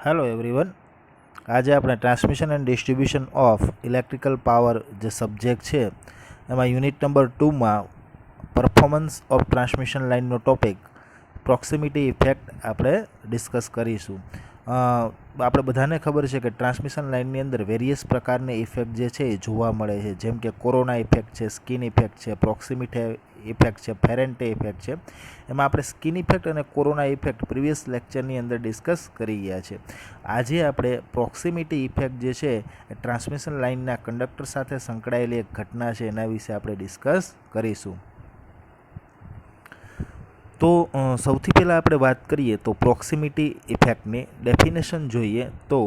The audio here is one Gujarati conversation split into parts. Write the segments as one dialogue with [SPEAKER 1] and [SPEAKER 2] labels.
[SPEAKER 1] Hello everyone. આજે આપણે transmission and distribution of electrical power જે સબ્જેક્ટ છે એમાં યુનિટ નંબર 2માં પરફોર્મન્સ ઓફ ટ્રાન્સમિશન લાઇનનો ટોપિક પ્રોક્સિમિટી ઇફેક્ટ આપણે ડિસ્કસ કરીશું. આપણે બધાને ખબર છે કે ટ્રાન્સમિશન લાઇનની અંદર વેરિયસ પ્રકારની ઇફેક્ટ જે છે એ જોવા મળે છે, જેમ કે કોરોના ઇફેક્ટ છે, સ્કિન ઇફેક્ટ છે, પ્રોક્સિમિટી ઇફેક્ટ છે, ફેરેન્ટે ઇફેક્ટ છે. એમાં આપણે સ્કિન ઇફેક્ટ અને કોરોના ઇફેક્ટ પ્રીવિયસ લેક્ચરની અંદર ડિસ્કસ કરી ગયા છે. આજે આપણે પ્રોક્સિમિટી ઇફેક્ટ જે છે એ ટ્રાન્સમિશન લાઇનના કંડક્ટર સાથે સંકળાયેલી એક ઘટના છે, એના વિશે આપણે ડિસ્કસ કરીશું. તો સૌથી પહેલાં આપણે વાત કરીએ તો પ્રોક્સિમિટી ઇફેક્ટની ડેફિનેશન જોઈએ તો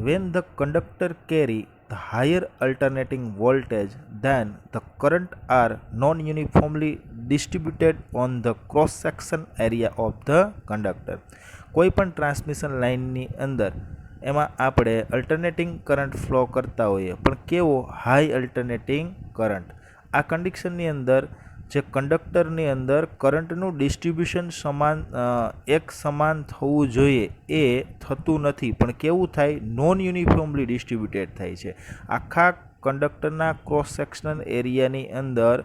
[SPEAKER 1] when the conductor carry the higher alternating voltage than the current are non-uniformly distributed on the cross-section area of the conductor. કોઈ પણ ટ્રાન્સમિશન લાઇનની અંદર એમાં આપણે અલ્ટરનેટિંગ કરંટ ફ્લો કરતા હોઈએ, પણ કેવો હાઈ અલ્ટરનેટિંગ કરંટ. આ કન્ડિશનની અંદર જે કંડક્ટરની અંદર કરંટનું ડિસ્ટ્રીબ્યુશન એક સમાન થવું જોઈએ એ થતું નથી, પણ કેવું થાય, નોન યુનિફોર્મલી ડિસ્ટ્રીબ્યુટેડ થાય છે. આખા કંડક્ટરના ક્રોસ સેક્શનલ એરિયાની અંદર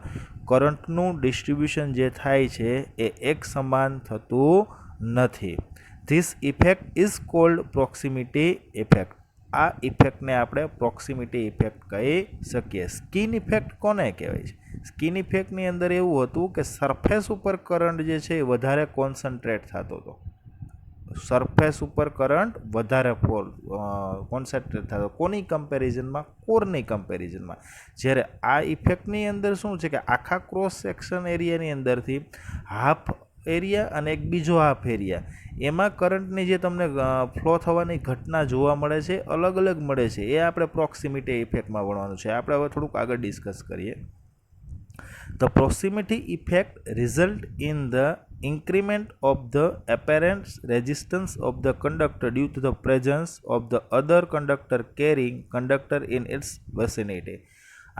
[SPEAKER 1] કરંટનું ડિસ્ટ્રીબ્યુશન જે થાય છે એ એક સમાન થતું નથી. This effect is called proximity effect. આ ઇફેક્ટને આપણે પ્રોક્સિમિટી ઇફેક્ટ કહી શકીએ. સ્કિન ઇફેક્ટ કોને કહેવાય છે? સ્કિન ઇફેક્ટની અંદર એવું હતું કે સરફેસ ઉપર કરંટ જે છે એ વધારે કોન્સન્ટ્રેટ થતો હતો. સરફેસ ઉપર કરંટ વધારે કોન્સન્ટ્રેટ થતો. કોની કમ્પેરિઝનમાં? કોરની કમ્પેરિઝનમાં. જ્યારે આ ઇફેક્ટની અંદર શું છે કે આખા ક્રોસ સેક્શન એરિયાની અંદરથી હાફ એરિયા અને એક બીજો હાફ એરિયા, એમાં કરંટની જે તમને ફ્લો થવાની ઘટના જોવા મળે છે, અલગ અલગ મળે છે. એ આપણે પ્રોક્સિમિટી ઇફેક્ટમાં ભણવાનું છે. આપણે હવે થોડુંક આગળ ડિસ્કસ કરીએ. The proximity effect result in the increment of the apparent resistance of the conductor due to the presence of the other conductor carrying conductor in its vicinity.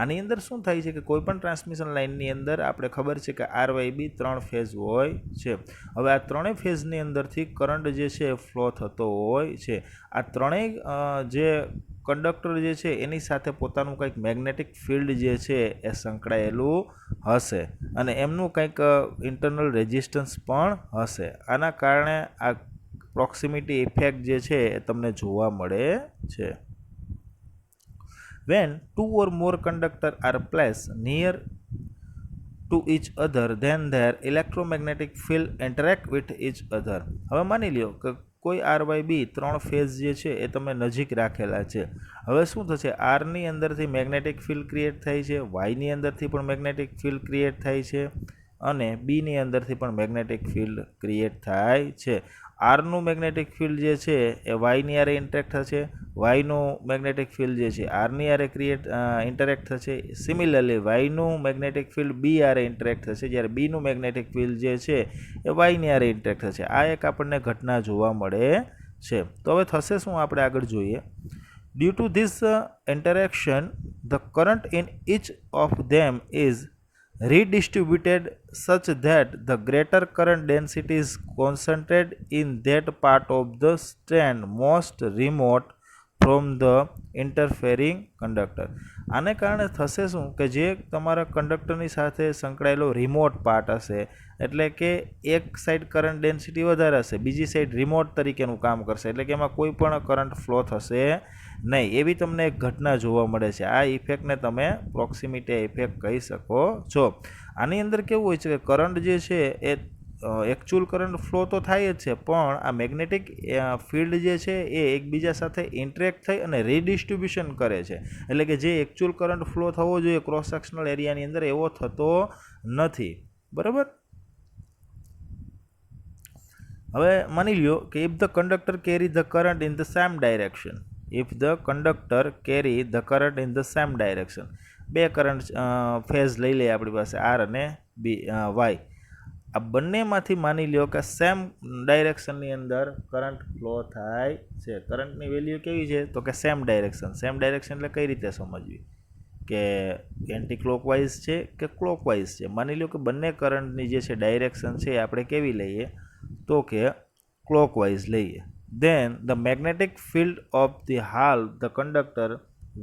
[SPEAKER 1] આની અંદર શું થાય છે કે કોઈ પણ ટ્રાન્સમિશન લાઇનની અંદર આપણે ખબર છે કે RYB 3 ફેઝ હોય છે. હવે આ ત્રણેય ફેઝની અંદરથી કરંટ જે છે ફ્લો થતો હોય છે. આ ત્રણેય જે કંડક્ટર જે છે એની સાથે પોતાનું કંઈક મેગ્નેટિક ફિલ્ડ જે છે એ સંકળાયેલું હશે અને એમનું કંઈક ઇન્ટરનલ રેઝિસ્ટન્સ પણ હશે. આના કારણે આ પ્રોક્સિમિટી ઇફેક્ટ જે છે એ તમને જોવા મળે છે. When two or more conductors are placed near to each other, then their electromagnetic field interact with each other. હવે માની લ્યો કે કોઈ RYB 3 ફેઝ જે છે એ તમે નજીક રાખેલા છે. હવે શું થશે? આરની અંદરથી મેગ્નેટિક ફિલ્ડ ક્રિએટ થાય છે, વાયની અંદરથી પણ મેગ્નેટિક ફિલ્ડ ક્રિએટ થાય છે અને બીની અંદરથી પણ મેગ્નેટિક ફિલ્ડ ક્રિએટ થાય છે. આરનું મેગ્નેટિક ફિલ્ડ જે છે એ વાયની આરે ઇન્ટરેક્ટ થશે, વાયનું મેગ્નેટિક ફિલ્ડ જે છે આરની આરે ઇન્ટરેક્ટ થશે. સિમિલરલી વાયનું મેગ્નેટિક ફિલ્ડ બી આરે ઇન્ટરેક્ટ થશે, જ્યારે બીનું મેગ્નેટિક ફિલ્ડ જે છે એ વાયની આરે ઇન્ટરેક્ટ થશે. આ એક આપણને ઘટના જોવા મળે છે. તો હવે થશે શું, આપણે આગળ જોઈએ. Due to this interaction, the current in each of them is redistributed such that the greater current density is concentrated in that part of the strand most remote from the interfering conductor. આને કારણે થશે શું કે જે તમારા કંડક્ટરની સાથે સંકળાયેલો રિમોટ પાર્ટ હશે, એટલે કે એક સાઈડ કરંટ ડેન્સિટી વધારે હશે, બીજી સાઈડ રિમોટ તરીકેનું કામ કરશે, એટલે કે એમાં કોઈ પણ કરંટ ફ્લો થશે નહીં. એવી તમને એક ઘટના જોવા મળે છે. આ ઇફેક્ટને તમે પ્રોક્સિમિટી ઇફેક્ટ કહી શકો છો. આની અંદર કેવું હોય છે કે કરંટ જે છે એ એકચ્યુઅલ કરંટ ફ્લો તો થાય જ છે, પણ આ મેગ્નેટિક ફિલ્ડ જે છે એ એકબીજા સાથે ઇન્ટરેક્ટ થઈ અને રીડિસ્ટ્રીબ્યુશન કરે છે. એટલે કે જે એકચ્યુઅલ કરંટ ફ્લો થવો જોઈએ ક્રોસ સેક્શનલ એરિયાની અંદર એવો થતો નથી. બરાબર? હવે માની લ્યો કે if the conductor carry the current in the same direction. If the conductor carry the current in the same direction. બે કરંટ ફેઝ લઈ લઈએ આપણી પાસે, આર અને વાય. આ બંનેમાંથી માની લ્યો કે સેમ ડાયરેક્શનની અંદર કરંટ ફ્લો થાય છે. કરંટની વેલ્યુ કેવી છે? તો કે સેમ ડાયરેક્શન. સેમ ડાયરેક્શન એટલે કઈ રીતે સમજવી કે એન્ટી ક્લોકવાઇઝ છે કે ક્લોકવાઇઝ છે. માની લો કે બંને કરંટની જે છે ડાયરેક્શન છે આપણે કેવી લઈએ તો કે ક્લોકવાઇઝ લઈએ. then the magnetic field of the half the conductor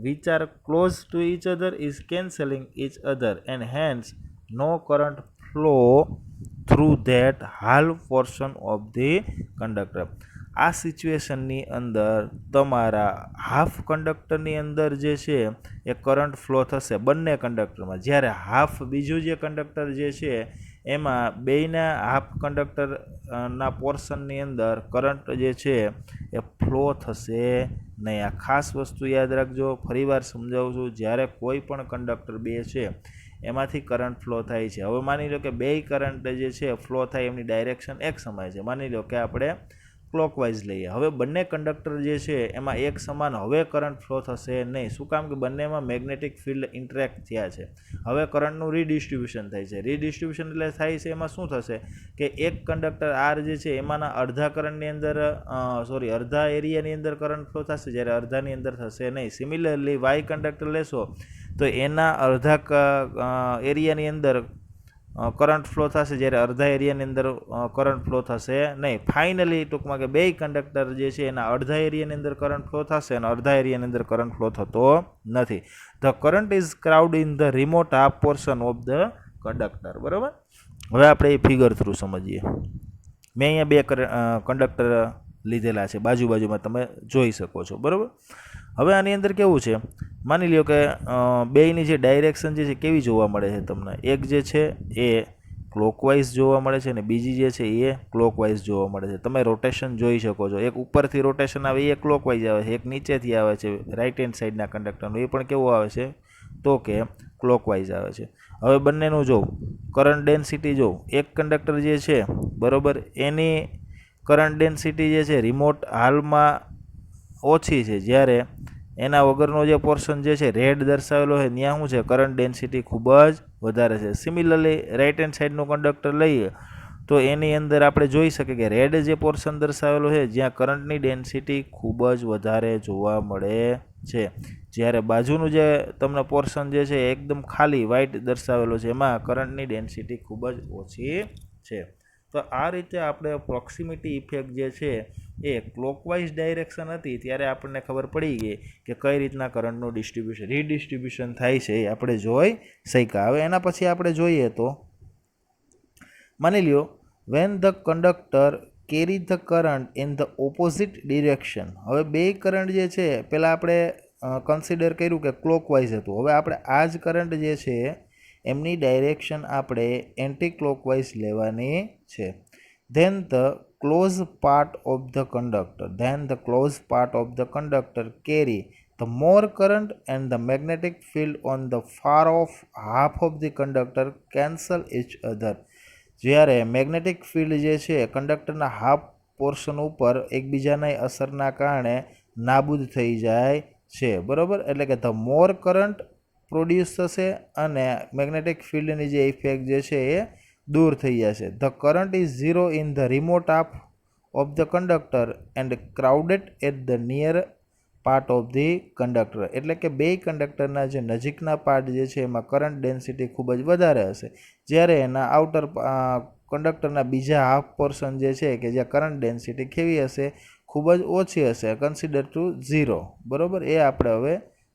[SPEAKER 1] which are close to each other is cancelling each other, and hence no current flow through that half portion of the conductor. આ સિચ્યુએશનની અંદર તમારા હાફ કંડક્ટરની અંદર જે છે એ કરંટ ફ્લો થશે બંને કંડક્ટરમાં, જ્યારે હાફ બીજું જે કંડક્ટર જે છે એમાં બેયના હાફ કંડક્ટર ના પોર્શનની અંદર કરંટ જે છે એ ફ્લો થશે નહીં. આ ખાસ વસ્તુ યાદ રાખજો. ફરીવાર સમજાવું છું, જ્યારે કોઈ પણ કંડક્ટર બે છે એમાંથી કરંટ ફ્લો થાય છે. હવે માની લો કે બેય કરંટ જે છે ફ્લો થાય એમની ડાયરેક્શન એક સમાય છે. માની લો કે આપણે ક્લોકવાઇઝ લઈએ. હવે બંને કંડક્ટર જે છે એમાં એક સમાન હવે કરંટ ફ્લો થશે નહીં. શું કામ? કે બંનેમાં મેગ્નેટિક ફિલ્ડ ઇન્ટરેક્ટ થયા છે. હવે કરંટનું રીડિસ્ટ્રીબ્યુશન થાય છે. રીડિસ્ટ્રીબ્યુશન એટલે થાય છે એમાં શું થશે કે એક કંડક્ટર આર જે છે એમાંના અડધા કરંટની અંદર અડધા એરિયાની અંદર કરંટ ફ્લો થશે, જ્યારે અડધાની અંદર થશે નહીં. સિમિલરલી વાય કંડક્ટર લેશો તો એના અડધા એરિયાની અંદર કરંટ ફ્લો થશે, જ્યારે અડધા એરિયાની અંદર કરંટ ફ્લો થશે નહીં. ફાઇનલી ટૂંકમાં કે બે કંડક્ટર જે છે એના અડધા એરિયાની અંદર કરંટ ફ્લો થશે અને અડધા એરિયાની અંદર કરંટ ફ્લો થતો નથી. The current is crowd in the remote half portion of the conductor. બરાબર. હવે આપણે એ ફિગર થ્રુ સમજીએ. મેં અહીંયા બે કંડક્ટર લીધેલા છે, બાજુમાં તમે જોઈ શકો છો. બરાબર. હવે આની અંદર કેવું છે, માની લ્યો કે બેયની જે ડાયરેક્શન જે છે કેવી જોવા મળે છે તમને. એક જે છે એ ક્લોકવાઇઝ જોવા મળે છે અને બીજી જે છે એ ક્લોકવાઇઝ જોવા મળે છે. તમે રોટેશન જોઈ શકો છો. એક ઉપરથી રોટેશન આવે એ ક્લોકવાઇઝ આવે છે, એક નીચેથી આવે છે રાઇટ હેન્ડ સાઈડના કંડક્ટરનું, એ પણ કેવું આવે છે તો કે ક્લોકવાઇઝ આવે છે. હવે બંનેનું જોઉં, કરંટ ડેન્સિટી જોઉં. એક કંડક્ટર જે છે બરાબર એની કરંટ ડેન્સિટી જે છે રિમોટ હાલમાં ઓછી છે, જ્યારે એના વગરનો જે પોર્શન જે છે રેડ દર્શાવેલો છે ત્યાં શું છે કરંટ ડેન્સિટી ખૂબ જ વધારે છે. સિમિલરલી રાઇટ હેન્ડ સાઈડનું કંડક્ટર લઈએ તો એની અંદર આપણે જોઈ શકીએ કે રેડ જે પોર્શન દર્શાવેલો છે જ્યાં કરંટની ડેન્સિટી ખૂબ જ વધારે જોવા મળે છે, જ્યારે બાજુનું જે તમને પોર્શન જે છે એકદમ ખાલી વ્હાઇટ દર્શાવેલો છે એમાં કરંટની ડેન્સિટી ખૂબ જ ઓછી છે. તો આ રીતે આપણે પ્રોક્સિમિટી ઇફેક્ટ જે છે એ ક્લોકવાઇઝ ડાયરેક્શન હતી ત્યારે આપણને ખબર પડી ગઈ કે કઈ રીતના કરંટનું રીડિસ્ટ્રીબ્યુશન થાય છે એ આપણે જોઈ શક્યા. હવે એના પછી આપણે જોઈએ તો માની લ્યો when the conductor carry the current in the opposite direction. હવે બે કરંટ જે છે પહેલાં આપણે કન્સિડર કર્યું કે ક્લોકવાઇઝ હતું. હવે આપણે આ જ કરંટ જે છે એમની ડાયરેક્શન આપણે એન્ટી ક્લોકવાઇઝ લેવાની છે. Then the close part of the conductor carry the more current, and the magnetic field on the far off half of the conductor cancel each other. જ્યારે મેગ્નેટિક ફિલ્ડ જે છે કંડક્ટરના હાફ પોર્શન ઉપર એકબીજાની અસરના કારણે નાબૂદ થઈ જાય છે. બરાબર. એટલે કે ધ મોર કરંટ પ્રોડ્યુસ થશે અને મેગ્નેટિક ફિલ્ડની જે ઇફેક્ટ જે છે એ દૂર થઈ જશે. The current is zero in the remote half of the conductor and crowded at the near part of the conductor. એટલે કે બે કંડક્ટરના જે નજીકના પાર્ટ જે છે એમાં કરંટ ડેન્સિટી ખૂબ જ વધારે હશે, જ્યારે એના આઉટર કંડક્ટરના બીજા હાફ પોર્શન જે છે કે જ્યાં કરંટ ડેન્સિટી કેવી હશે ખૂબ જ ઓછી હશે, કન્સિડર ટુ ઝીરો. બરાબર. એ આપણે હવે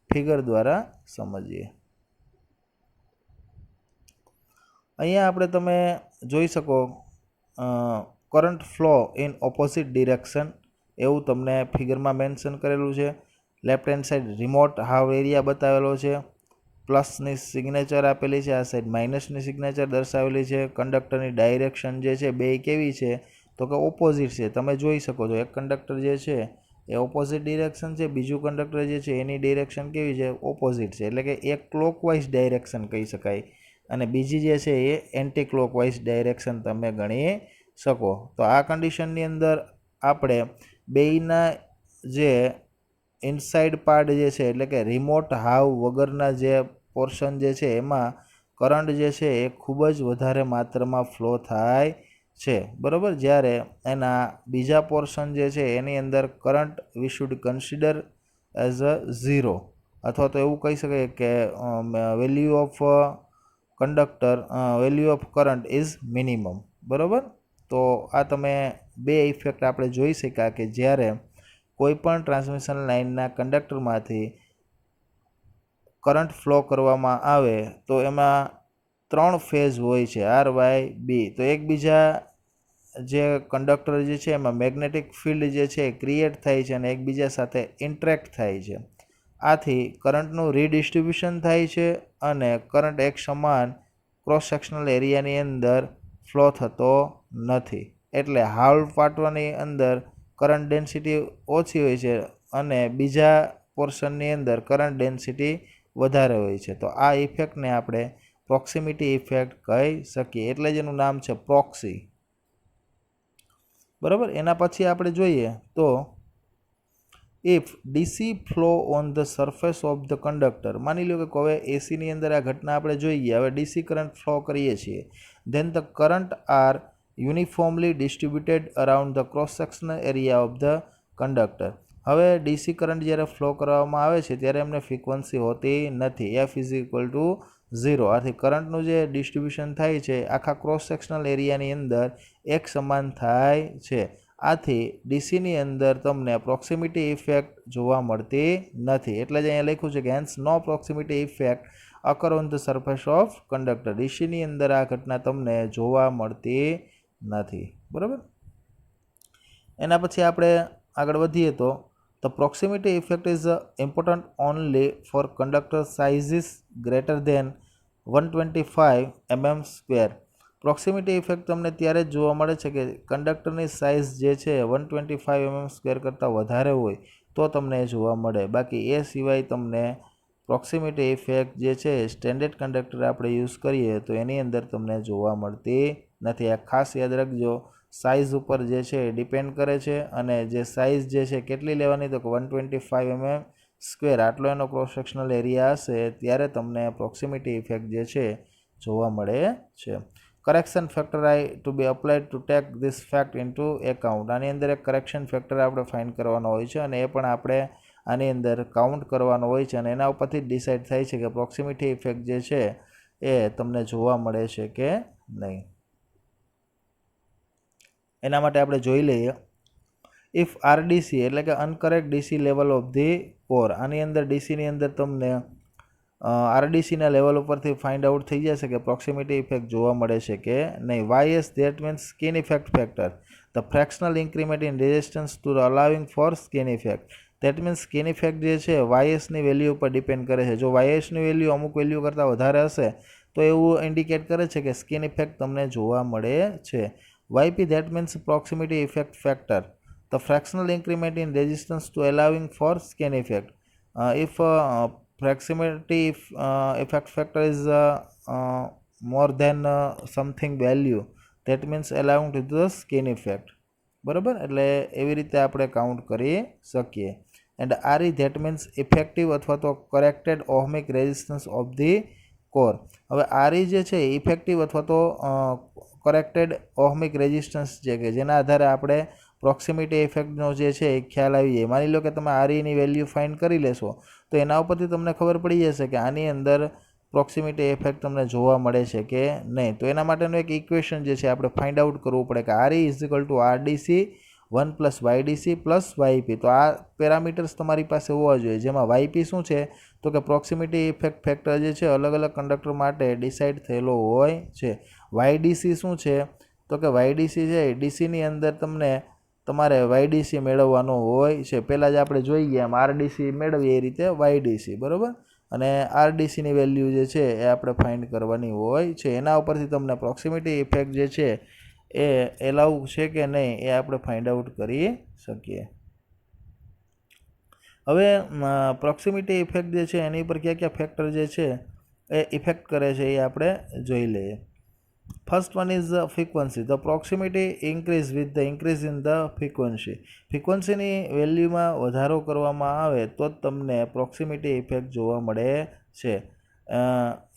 [SPEAKER 1] ફિગર દ્વારા સમજીએ. અહીંયા આપણે તમે જોઈ શકો current flow in opposite direction એવું તમને ફિગરમાં મેન્શન કરેલું છે. લેફ્ટ હેન્ડ સાઈડ રિમોટ હાવ એરિયા બતાવેલો છે, પ્લસની સિગ્નેચર આપેલી છે, આ સાઈડ માઇનસની સિગ્નેચર દર્શાવેલી છે. કંડક્ટરની ડાયરેક્શન જે છે બે કેવી છે તો કે ઓપોઝિટ છે. તમે જોઈ શકો છો એક કંડક્ટર જે છે એ ઓપોઝિટ ડિરેક્શન છે, બીજું કંડક્ટર જે છે એની ડિરેક્શન કેવી છે ઓપોઝિટ છે. એટલે કે એક ક્લોકવાઇઝ ડાયરેક્શન કહી શકાય અને બીજી જે છે એ એન્ટી ક્લોકવાઇઝ ડાયરેક્શન તમે ગણી શકો. તો આ કન્ડિશનની અંદર આપણે બેયના જે ઇનસાઇડ પાર્ટ જે છે એટલે કે રિમોટ હાવ વગરના જે પોર્શન જે છે એમાં કરંટ જે છે એ ખૂબ જ વધારે માત્રામાં ફ્લો થાય છે. બરાબર. જ્યારે એના બીજા પોર્શન જે છે એની અંદર current we should consider as a zero, અથવા તો એવું કહી શકાય કે value of current is minimum. બરાબર. તો આ તમે બે ઇફેક્ટ આપણે જોઈ શક્યા કે જ્યારે કોઈપણ ટ્રાન્સમિશન લાઇનના કંડક્ટરમાંથી કરંટ ફ્લો કરવામાં આવે તો એમાં 3 ફેઝ હોય છે આર વાય બી. તો એકબીજા જે કંડક્ટર જે છે એમાં મેગ્નેટિક ફિલ્ડ જે છે ક્રિએટ થાય છે અને એકબીજા સાથે ઇન્ટરેક્ટ થાય છે. આથી કરંટનું રીડિસ્ટ્રીબ્યુશન થાય છે અને કરંટ એક સમાન ક્રોસ સેક્શનલ એરિયાની અંદર ફ્લો થતો નથી. એટલે હાલ્વ પાર્ટની અંદર કરંટ ડેન્સિટી ઓછી હોય છે અને બીજા પોર્શનની અંદર કરંટ ડેન્સિટી વધારે હોય છે. તો આ ઇફેક્ટને આપણે પ્રોક્સિમિટી ઇફેક્ટ કહી શકીએ, એટલે જ એનું નામ છે પ્રોક્સી. બરાબર. એના પછી આપણે જોઈએ તો if DC flow on the surface of the conductor, માની લો કે હવે એસીની અંદર આ ઘટના આપણે જોઈએ, હવે ડીસી કરંટ ફ્લો કરીએ છીએ, then the current are uniformly distributed around the cross sectional area of the conductor. હવે ડીસી કરંટ જ્યારે ફ્લો કરવામાં આવે છે ત્યારે એમને ફ્રીક્વન્સી હોતી નથી, એફ ઇઝ ઇક્વલ ટુ 0. આથી કરંટનું જે ડિસ્ટ્રીબ્યુશન થાય છે આખા ક્રોસ સેક્શનલ એરિયાની અંદર એક સમાન થાય છે. આથી ડીસીની અંદર તમને પ્રોક્સિમિટી ઇફેક્ટ જોવા મળતી નથી. એટલે જ અહીંયા લખ્યું છે કે hence no proximity effect occur on the surface of conductor. ડીસીની અંદર આ ઘટના તમને જોવા મળતી નથી. બરાબર. એના પછી આપણે આગળ વધીએ તો the proximity effect is important only for conductor sizes greater than 125 mm². Proximity effect તમને ત્યારે જ જોવા મળે છે કે કંડક્ટરની સાઇઝ જે છે 125 mm² કરતાં વધારે હોય તો તમને જોવા મળે. બાકી એ સિવાય તમને પ્રોક્સિમિટી ઇફેક્ટ જે છે સ્ટેન્ડર્ડ કંડક્ટર આપણે યુઝ કરીએ તો એની અંદર તમને જોવા મળતી નથી. આ ખાસ યાદ રાખજો, સાઇઝ ઉપર જે છે એ ડિપેન્ડ કરે છે અને જે સાઇઝ જે છે કેટલી લેવાની તો કે 125 mm², આટલો એનો ક્રોસ સેક્શનલ એરિયા હશે ત્યારે તમને પ્રોક્સિમિટી ઇફેક્ટ જે છે જોવા મળે છે. Correction factor I to be applied to take this fact into account. આની અંદર એક કરેક્શન ફેક્ટર આપણે ફાઇન્ડ કરવાનો હોય છે અને એ પણ આપણે આની અંદર કાઉન્ટ કરવાનો હોય છે અને એના ઉપરથી જ ડિસાઇડ થાય છે કે પ્રોક્સિમિટી ઇફેક્ટ જે છે એ તમને જોવા મળે છે કે નહીં. એના માટે આપણે જોઈ લઈએ ઇફ આરડીસી એટલે કે uncorrect DC level of the core. આની અંદર ડીસીની અંદર તમને આરડીસીના લેવલ ઉપરથી ફાઇન્ડ આઉટ થઈ જશે કે પ્રોક્સિમિટી ઇફેક્ટ જોવા મળે છે કે નહીં. YS that means skin effect factor, the fractional increment in resistance to allowing for skin effect. That means skin effect જે છે વાયએસની વેલ્યુ ઉપર ડિપેન્ડ કરે છે. જો વાયએસની વેલ્યુ અમુક વેલ્યુ કરતાં વધારે હશે તો એવું ઇન્ડિકેટ કરે છે કે સ્કિન ઇફેક્ટ તમને જોવા મળે છે. YP that means proximity effect factor, the fractional increment in resistance to allowing for skin effect. If proximity effect factor is more than something value, that means allowing to the skin effect. બરાબર. એટલે એવી રીતે આપણે કાઉન્ટ કરી શકીએ. And RE that means effective અથવા તો corrected ohmic resistance of the core. હવે RE જે છે ઇફેક્ટિવ અથવા તો કરેક્ટેડ ઓહમિક રેઝિસ્ટન્સ છે કે જેના આધારે આપણે પ્રોક્સિમિટી ઇફેક્ટનો જે છે એ ખ્યાલ આવી જાય. માની લો કે તમે REની વેલ્યુ ફાઇન્ડ કરી લેશો તો એના ઉપરથી તમને ખબર પડી જશે કે આની અંદર પ્રોક્સિમિટી ઇફેક્ટ તમને જોવા મળે છે કે નહીં. તો એના માટેનું એક ઇક્વેશન જે છે આપણે ફાઇન્ડ આઉટ કરવું પડે કે RE is equal to RDC 1 + YDC + YP. તો આ પેરામીટર્સ તમારી પાસે હોવા જોઈએ, જેમાં YP શું છે તો કે પ્રોક્સિમિટી ઇફેક્ટ ફેક્ટર જે છે અલગ અલગ કંડક્ટર માટે ડિસાઇડ થયેલો હોય છે. YDC શું છે તો કે YDC છે ડીસીની અંદર તમને તમારે YDC મેળવવાનો હોય છે. પહેલાં જ આપણે જોઈએ એમ RDC મેળવીએ એ રીતે YDC. બરાબર. અને RDCની વેલ્યુ જે છે એ આપણે ફાઇન્ડ કરવાની હોય છે. એના ઉપરથી તમને પ્રોક્સિમિટી ઇફેક્ટ જે છે એ એલાઉ છે કે નહીં એ આપણે ફાઇન્ડ આઉટ કરી શકીએ. હવે પ્રોક્સિમિટી ઇફેક્ટ જે છે એની ઉપર કયા કયા ફેક્ટર જે છે એ ઇફેક્ટ કરે છે એ આપણે જોઈ લઈએ. First one is frequency. The proximity increase with the increase in the frequency. ફ્રીક્વન્સીની વેલ્યુમાં વધારો કરવામાં આવે તો જ તમને પ્રોક્સિમિટી ઇફેક્ટ જોવા મળે છે.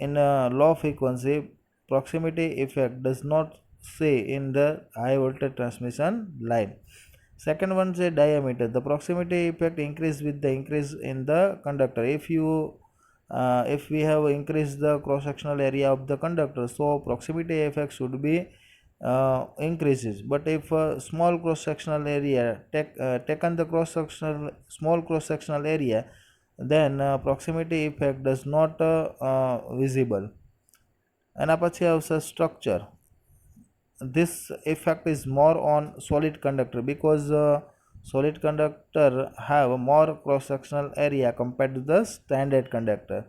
[SPEAKER 1] In low frequency proximity effect does not see in the high voltage transmission line. Second one is diameter. The proximity effect increase with the increase in the conductor. If we have increased the cross sectional area of the conductor, so proximity effect should be increases. But if a small cross sectional area taken the small cross sectional area, then proximity effect does not visible. એના પછી આવશે structure. This effect is more on solid conductor because solid conductor have more cross sectional area compared to the standard conductor.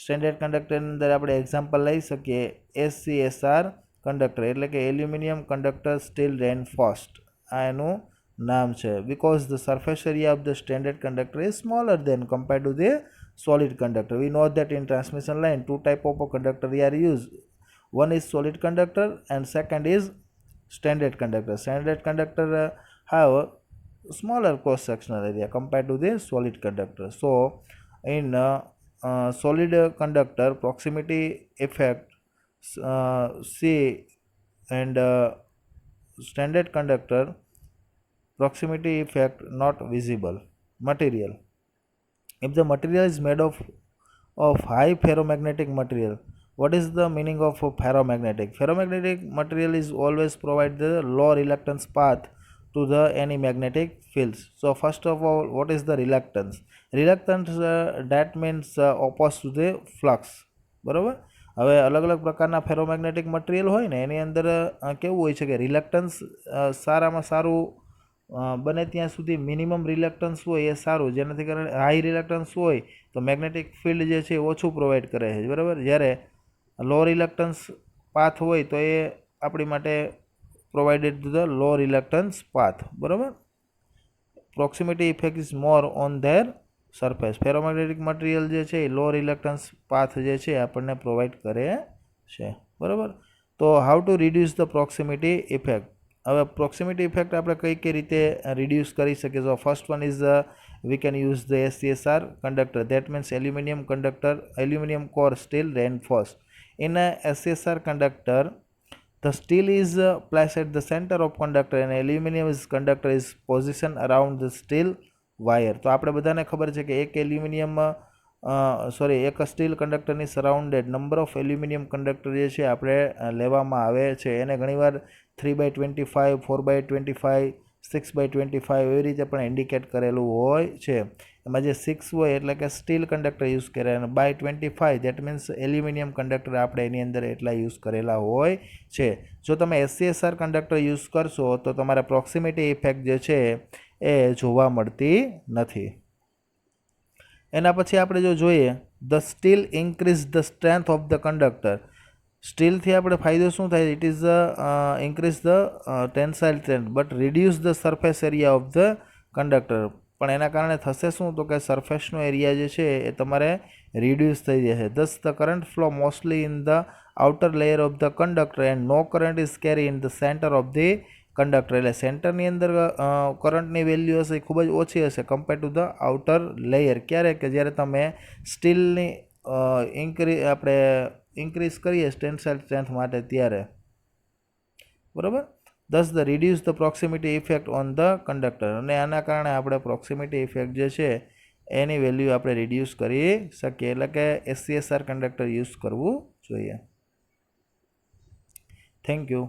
[SPEAKER 1] Standard કંડક્ટરની અંદર આપણે એક્ઝામ્પલ લઈ શકીએ SCSR કંડક્ટર એટલે કે એલ્યુમિનિયમ કંડક્ટર સ્ટીલ રેનફોર્સ્ડ, આ એનું નામ છે. Because the surface area of the standard conductor is smaller than compared to the solid conductor. We know that in transmission line two type of conductor are used. One is solid conductor and second is standard conductor. Standard conductor have smaller cross sectional area compared to the solid conductor. So in solid conductor proximity effect C and standard conductor proximity effect not visible. Material. If the material is made of high ferromagnetic material, what is the meaning of ferromagnetic? Ferromagnetic material is always provide the low reluctance path to the any magnetic fields. So first of all, what is the reluctance? Reluctance that means opposed to the flux. બરાબર. હવે અલગ અલગ પ્રકારના ફેરોમેગ્નેટિક મટીરિયલ હોય ને એની અંદર કેવું હોય છે કે રિલક્ટન્સ સારામાં સારું બને ત્યાં સુધી મિનિમમ રિલક્ટન્સ હોય એ સારું, જેનાથી કારણે હાઈ રિલક્ટન્સ હોય તો મેગ્નેટિક ફિલ્ડ જે છે એ ઓછું પ્રોવાઈડ કરે છે. બરાબર. જ્યારે લો રિલક્ટન્સ પાથ હોય તો એ આપણી માટે provided to the low reluctance path. બરાબર. Proximity effect is more on their surface. Ferromagnetic material જે છે એ લો રિલક્ટન્સ પાથ જે છે આપણને પ્રોવાઈડ કરે છે. બરાબર. તો how to reduce the proximity effect. હવે પ્રોક્સિમિટી ઇફેક્ટ આપણે કઈ રીતે રિડ્યુસ કરી શકીએ? તો first one is we can use the SCSR conductor, that means aluminum conductor, aluminum core steel reinforced. In a SCSR conductor, the steel is placed at the center of conductor and aluminum is conductor is positioned around the steel wire. તો આપણે બધાને ખબર છે કે એક એક સ્ટીલ કંડક્ટરની surrounded number of aluminium conductor જે છે આપણે લેવામાં આવે છે. એને ઘણીવાર 3/25, 4/25, 6/25 એવી રીતે પણ ઇન્ડિકેટ કરેલું હોય છે. એમાં જે 6 હોય એટલે કે સ્ટીલ કંડક્ટર યુઝ કરે અને by 25 that means aluminium conductor આપણે એની અંદર એટલા યુઝ કરેલા હોય છે. જો તમે SCSR કંડક્ટર યુઝ કરશો તો તમારે પ્રોક્સિમિટી ઇફેક્ટ જે છે એ જોવા મળતી નથી. એના પછી આપણે જો જોઈએ the steel increase the strength of the conductor. સ્ટીલથી આપણે ફાયદો શું થાય? It is increase the tensile strength but reduce the surface area of the conductor. પણ એના કારણે થશે શું? તો કે સરફેસનો એરિયા જે છે એ તમારે રિડ્યુસ થઈ જશે. Thus the current flow mostly in the outer layer of the conductor and no current is carry in the centre of the conductor. એટલે સેન્ટરની અંદર કરંટની વેલ્યુ હશે એ ખૂબ જ ઓછી હશે compare to the outer layer. ક્યારે? કે જ્યારે તમે સ્ટીલની આપણે ઇન્ક્રીઝ કરીએ ટેન્સાઇલ સ્ટ્રેન્થ માટે ત્યારે. બરાબર. thus the reduce the proximity effect on the conductor. અને આના કારણે આપણે પ્રોક્સિમિટી ઇફેક્ટ જે છે એની વેલ્યુ આપણે રિડ્યુસ કરી શકીએ. એટલે કે SCSR કંડક્ટર યુઝ કરવું જોઈએ. Thank you.